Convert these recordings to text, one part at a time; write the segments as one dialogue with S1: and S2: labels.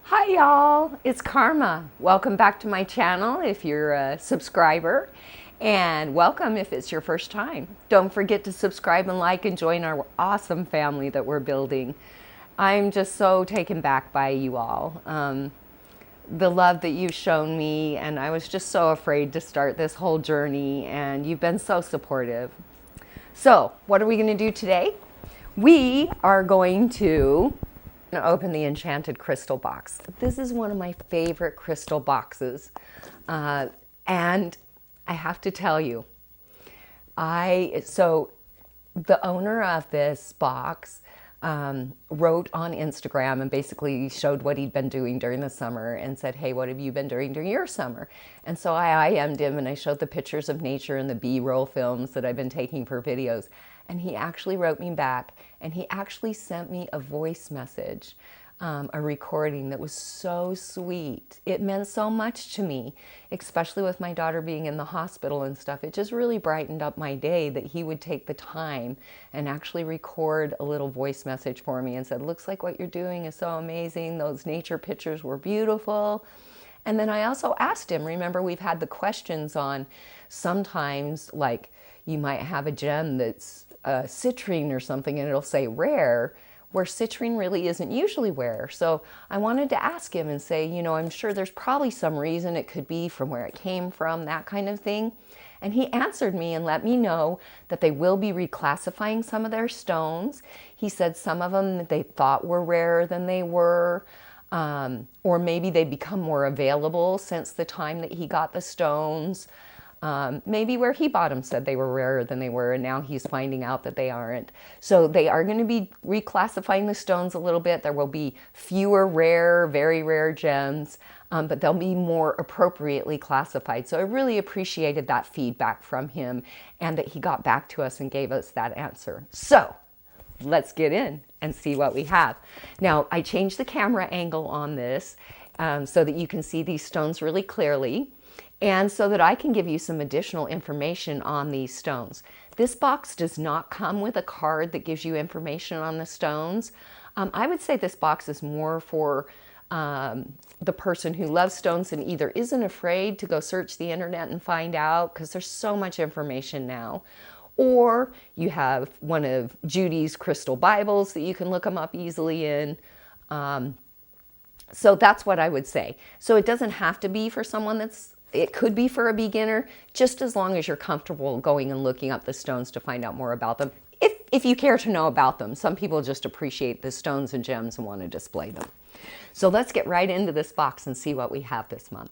S1: Hi y'all, it's Karma. Welcome back to my channel if you're a subscriber, and welcome if it's your first time. Don't forget to subscribe and like and join our awesome family that we're building. I'm just so taken back by you all. The love that you've shown me, and I was just so afraid to start this whole journey, and you've been so supportive. So what are we going to do today? We are going to open the Enchanted Crystal Box. This is one of my favorite crystal boxes. And I have to tell you, so the owner of this box wrote on Instagram and basically showed what he'd been doing during the summer and said, hey, what have you been doing during your summer? And so I IM'd him and I showed the pictures of nature and the B-roll films that I've been taking for videos. And he actually wrote me back and he actually sent me a voice message, a recording that was so sweet. It meant so much to me, especially with my daughter being in the hospital and stuff. It just really brightened up my day that he would take the time and actually record a little voice message for me and said, looks like what you're doing is so amazing. Those nature pictures were beautiful. And then I also asked him, remember we've had the questions on sometimes like you might have a gem that's citrine or something and it'll say rare, where citrine really isn't usually rare. So I wanted to ask him and say, you know, I'm sure there's probably some reason. It could be from where it came from, that kind of thing. And he answered me and let me know that they will be reclassifying some of their stones. He said some of them that they thought were rarer than they were, or maybe they become more available since the time that he got the stones. Maybe where he bought them said they were rarer than they were, and now he's finding out that they aren't. So they are going to be reclassifying the stones a little bit. There will be fewer rare, very rare gems, but they'll be more appropriately classified. So I really appreciated that feedback from him and that he got back to us and gave us that answer. So let's get in and see what we have. Now, I changed the camera angle on this so that you can see these stones really clearly, and so that I can give you some additional information on these stones. This box does not come with a card that gives you information on the stones. I would say this box is more for the person who loves stones and either isn't afraid to go search the internet and find out, because there's so much information now, or you have one of Judy's crystal Bibles that you can look them up easily in. So that's what I would say. So it doesn't have to be for someone it could be for a beginner, just as long as you're comfortable going and looking up the stones to find out more about them. If you care to know about them. Some people just appreciate the stones and gems and want to display them. So let's get right into this box and see what we have this month.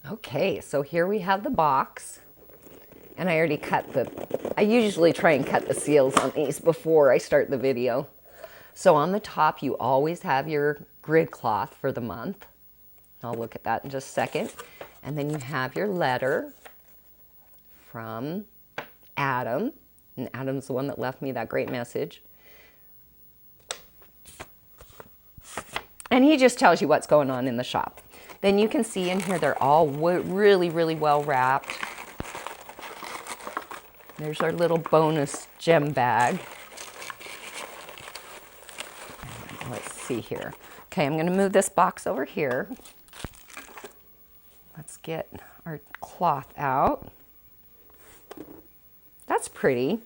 S1: Okay, so here we have the box. And I already I usually try and cut the seals on these before I start the video. So on the top, you always have your grid cloth for the month. I'll look at that in just a second. And then you have your letter from Adam. And Adam's the one that left me that great message. And he just tells you what's going on in the shop. Then you can see in here, they're all really, really well wrapped. There's our little bonus gem bag. Let's see here. Okay, I'm going to move this box over here. Let's get our cloth out. That's pretty.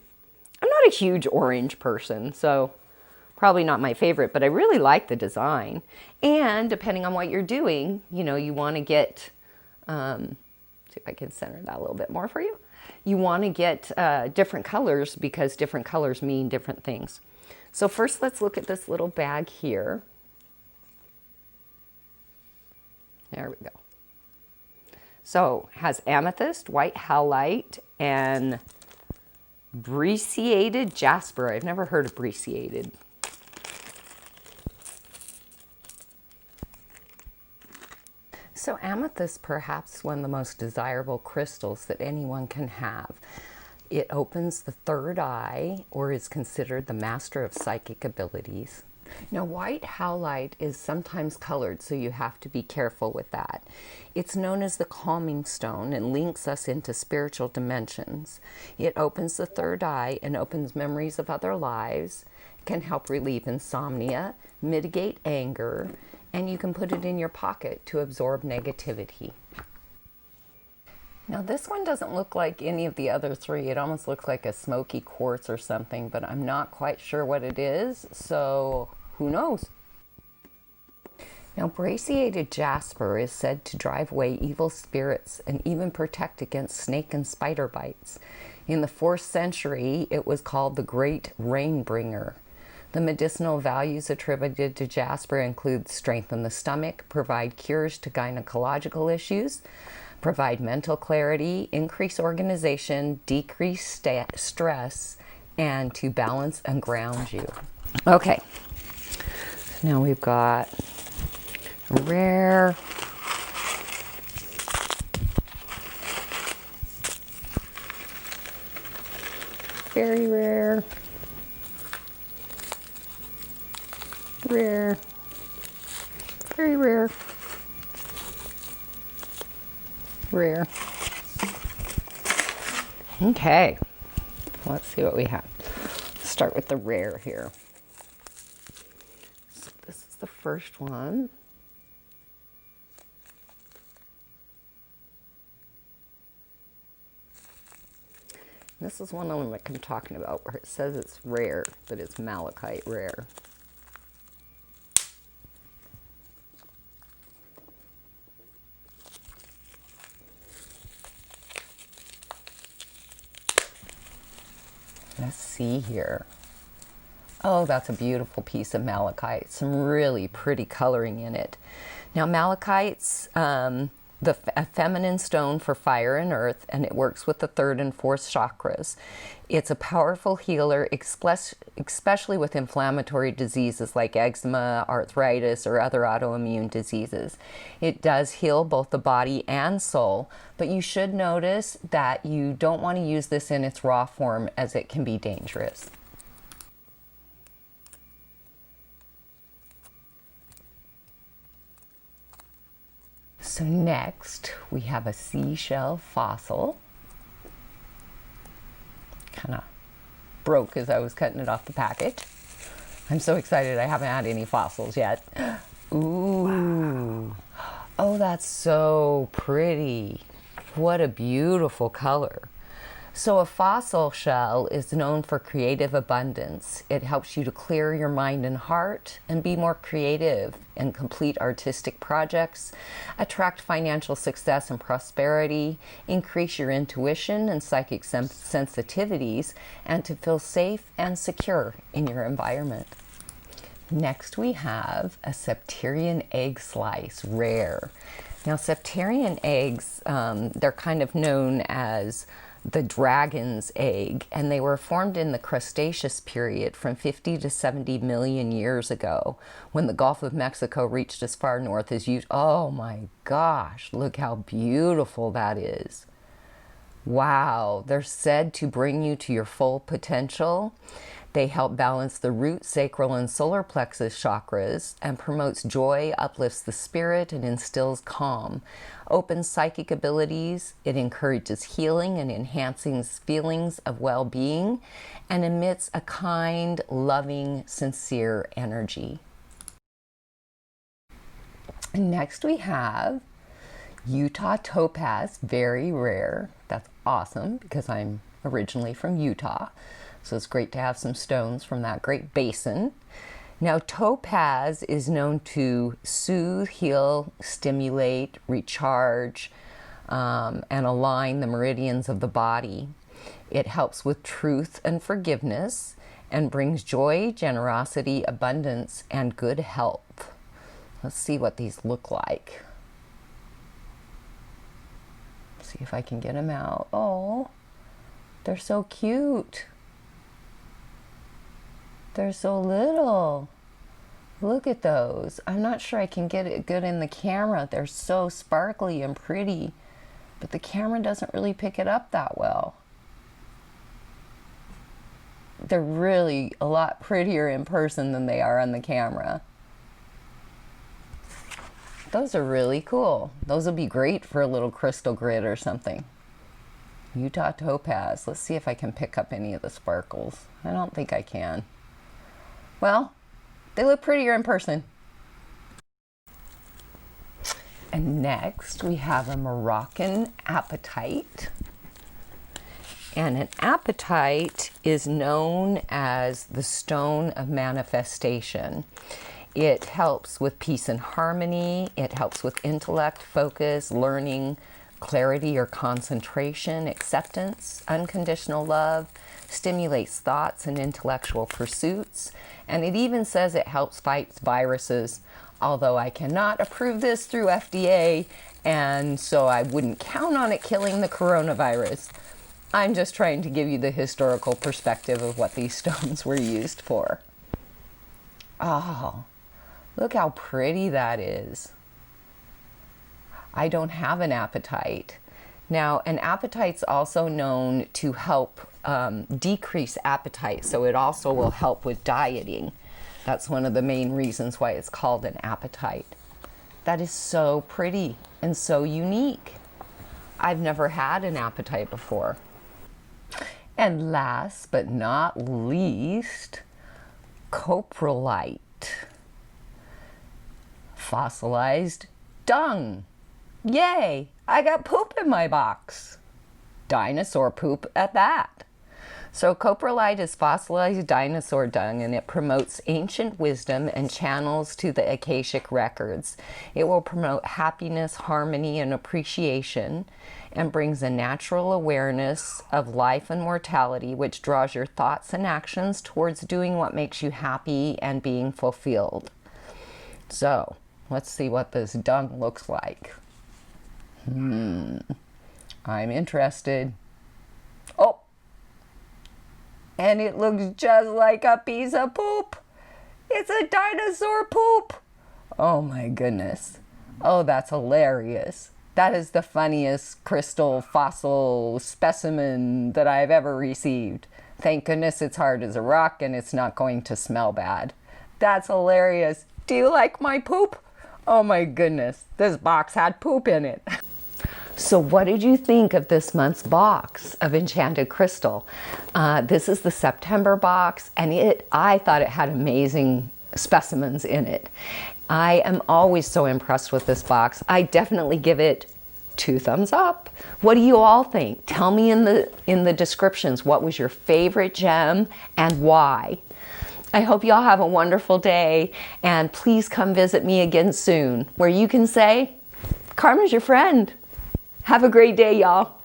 S1: I'm not a huge orange person, so probably not my favorite, but I really like the design. And depending on what you're doing, you know, you want to get, see if I can center that a little bit more for you. You want to get different colors because different colors mean different things. So first, let's look at this little bag here. There we go. So it has amethyst, white howlite, and Brecciated Jasper. I've never heard of Brecciated. So amethyst, perhaps one of the most desirable crystals that anyone can have. It opens the third eye, or is considered the master of psychic abilities. Now, white howlite is sometimes colored, so you have to be careful with that. It's known as the calming stone and links us into spiritual dimensions. It opens the third eye and opens memories of other lives, can help relieve insomnia, mitigate anger, and you can put it in your pocket to absorb negativity. Now, this one doesn't look like any of the other three. It almost looks like a smoky quartz or something, but I'm not quite sure what it is, so who knows? Now, Brecciated Jasper is said to drive away evil spirits and even protect against snake and spider bites. In the 4th century, it was called the Great Rainbringer. The medicinal values attributed to Jasper include strengthen the stomach, provide cures to gynecological issues, provide mental clarity, increase organization, decrease stress, and to balance and ground you. Okay, now we've got a rare, very rare, rare, very rare, rare. Okay, let's see what we have. Let's start with the rare here. So this is the first one. This is one of them I'm talking about where it says it's rare, but it's malachite rare. Let's see here. Oh, that's a beautiful piece of malachite. Some really pretty coloring in it. Now, malachite's a feminine stone for fire and earth, and it works with the 3rd and 4th chakras. It's a powerful healer, especially with inflammatory diseases like eczema, arthritis, or other autoimmune diseases. It does heal both the body and soul, but you should notice that you don't want to use this in its raw form as it can be dangerous. So next, we have a seashell fossil. Kind of broke as I was cutting it off the packet. I'm so excited I haven't had any fossils yet. Ooh. Wow. Oh, that's so pretty. What a beautiful color. So a fossil shell is known for creative abundance. It helps you to clear your mind and heart and be more creative and complete artistic projects, attract financial success and prosperity, increase your intuition and psychic sensitivities, and to feel safe and secure in your environment. Next we have a Septarian egg slice, rare. Now Septarian eggs, they're kind of known as the dragon's egg, and they were formed in the Cretaceous period from 50 to 70 million years ago when the Gulf of Mexico reached as far north as Utah. Oh my gosh, look how beautiful that is. Wow, they're said to bring you to your full potential. They help balance the root, sacral, and solar plexus chakras and promotes joy, uplifts the spirit, and instills calm. Opens psychic abilities, it encourages healing and enhancing feelings of well-being, and emits a kind, loving, sincere energy. And next we have Utah Topaz, very rare. That's awesome because I'm originally from Utah. So it's great to have some stones from that great basin. Now, topaz is known to soothe, heal, stimulate, recharge, and align the meridians of the body. It helps with truth and forgiveness and brings joy, generosity, abundance, and good health. Let's see what these look like. See if I can get them out. Oh, they're so cute. They're so little. Look at those. I'm not sure I can get it good in the camera. They're so sparkly and pretty, but the camera doesn't really pick it up that well. They're really a lot prettier in person than they are on the camera. Those are really cool. Those will be great for a little crystal grid or something. Utah Topaz. Let's see if I can pick up any of the sparkles. I don't think I can. Well, they look prettier in person. And next we have a Moroccan Apatite. And an Apatite is known as the stone of manifestation. It helps with peace and harmony. It helps with intellect, focus, learning, clarity or concentration, acceptance, unconditional love, stimulates thoughts and intellectual pursuits. And it even says it helps fight viruses, although I cannot approve this through FDA, and so I wouldn't count on it killing the coronavirus. I'm just trying to give you the historical perspective of what these stones were used for. Oh, look how pretty that is. I don't have an apatite. Now, an apatite's also known to help decrease appetite, so it also will help with dieting. That's one of the main reasons why it's called an apatite. That is so pretty and so unique. I've never had an apatite before. And last but not least, Coprolite. Fossilized dung. Yay! I got poop in my box. Dinosaur poop at that. So coprolite is fossilized dinosaur dung, and it promotes ancient wisdom and channels to the Akashic records. It will promote happiness, harmony, and appreciation, and brings a natural awareness of life and mortality, which draws your thoughts and actions towards doing what makes you happy and being fulfilled. So, let's see what this dung looks like. I'm interested. Oh! And it looks just like a piece of poop. It's a dinosaur poop. Oh my goodness. Oh, that's hilarious. That is the funniest crystal fossil specimen that I've ever received. Thank goodness it's hard as a rock and it's not going to smell bad. That's hilarious. Do you like my poop? Oh my goodness. This box had poop in it. So what did you think of this month's box of Enchanted Crystal? This is the September box, and I thought it had amazing specimens in it. I am always so impressed with this box. I definitely give it 2 thumbs up. What do you all think? Tell me in the descriptions what was your favorite gem and why. I hope y'all have a wonderful day, and please come visit me again soon, where you can say, Karma's your friend. Have a great day, y'all.